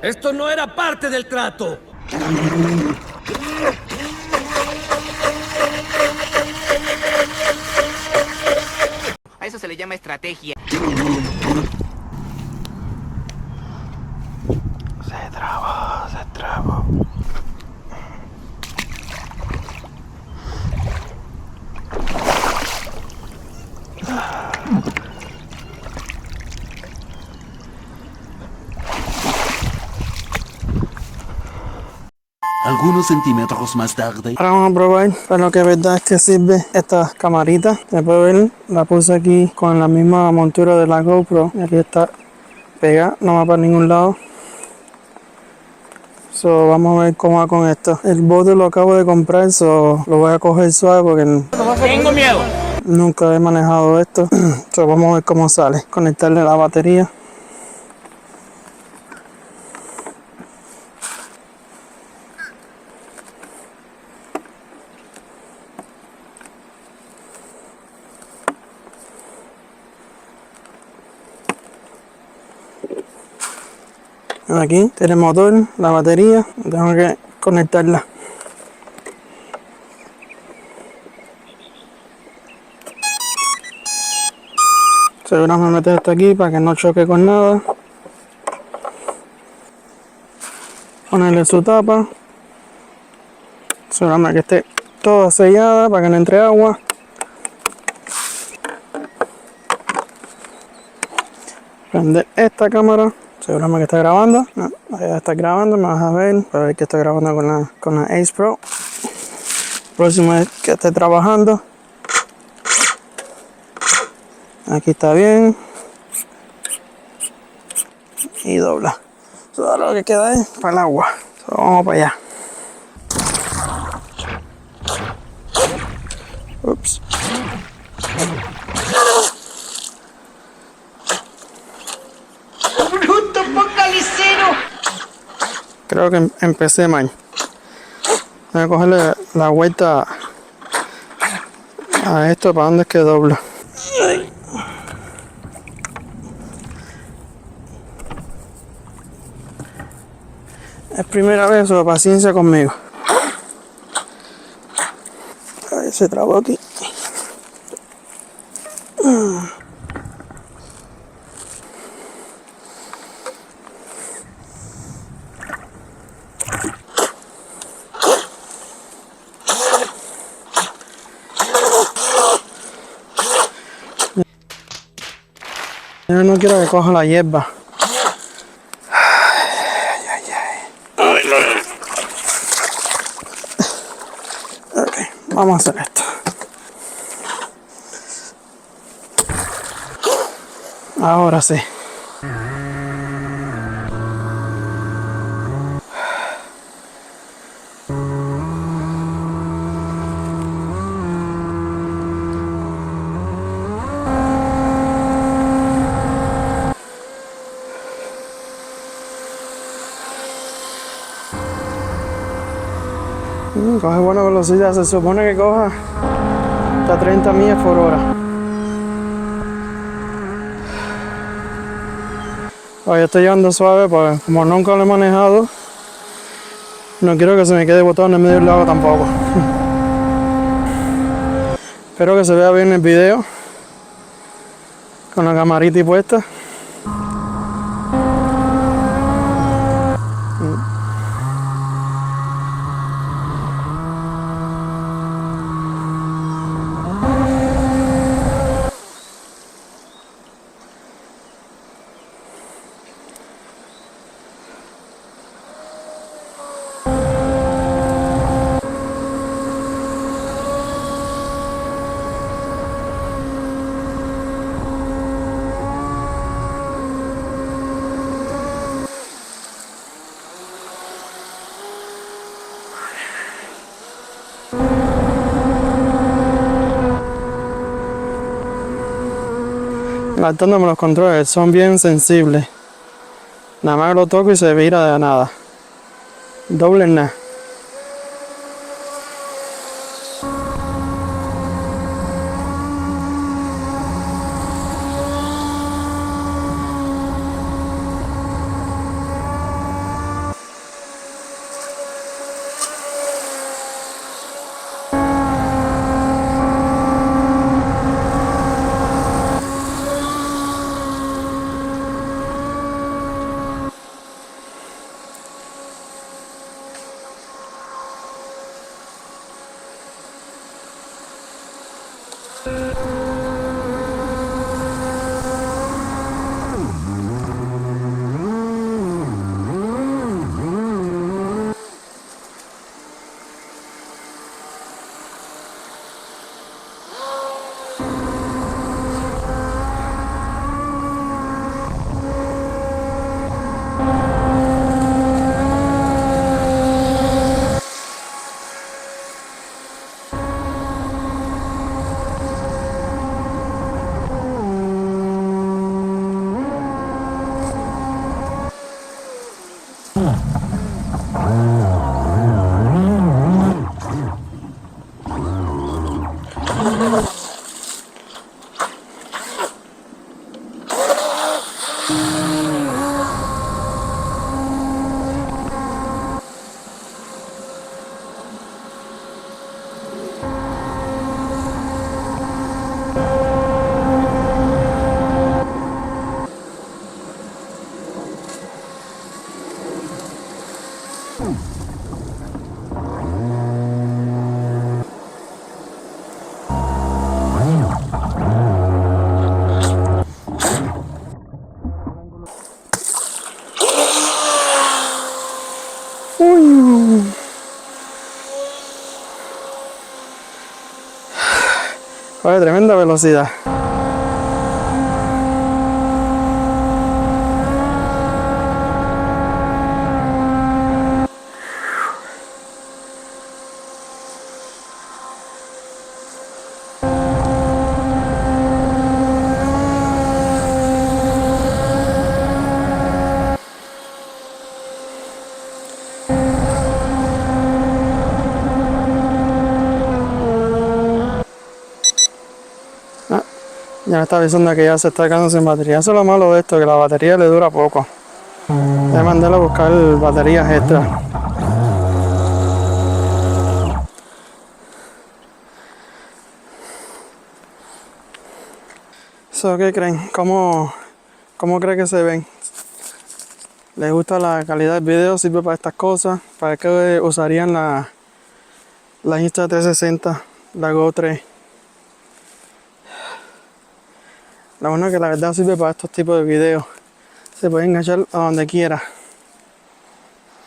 Esto no era parte del trato. A eso se le llama estrategia. Se trabó, se trabó. Algunos centímetros más tarde. Ahora vamos a probar para lo que es verdad es que sirve esta camarita. Se puede ver, la puse aquí con la misma montura de la GoPro. Y aquí está pegada, no va para ningún lado. So, vamos a ver cómo va con esto. El bote lo acabo de comprar, so, lo voy a coger suave porque Tengo miedo. nunca he manejado esto. So, vamos a ver cómo sale. Conectarle la batería. Aquí tiene el motor, la batería, tengo que conectarla. Seguro me meter esto aquí para que no choque con nada. Ponerle su tapa. Seguramente que esté toda sellada para que no entre agua. Prender esta cámara. Seguramente que está grabando. No, ya está grabando, me vas a ver. Para ver que estoy grabando con la Ace Pro. Próximo es que esté trabajando. Aquí está bien. Y dobla. Ahora lo que queda es para el agua. Vamos para allá. Ups. ¡Bruto focalicero! Creo que empecé mal. Voy a cogerle la vuelta a esto para donde es que dobla. Es primera vez, o paciencia conmigo. A ver, se trabó aquí. Yo no quiero que coja la hierba. Ok, vamos a hacer esto. Ahora sí. Coge buena velocidad, se supone que coja hasta 30 millas por hora. Oye, estoy llevando suave porque como nunca lo he manejado, no quiero que se me quede botado en el medio del lago tampoco. Espero que se vea bien el video con la camarita y puesta. Adaptándome los controles, son bien sensibles. Nada más lo toco y se vira de nada. Doble en nada. Oye, tremenda velocidad. Ya me está avisando que ya se está quedando sin batería. Eso es lo malo de esto, que la batería le dura poco. Voy a mandarle a buscar baterías extra. ¿Qué creen? ¿Cómo creen que se ven? ¿Les gusta la calidad del video? ¿Sirve para estas cosas? ¿Para qué usarían la Insta360, la Go 3? La bueno es que la verdad sirve para estos tipos de videos. Se puede enganchar a donde quiera.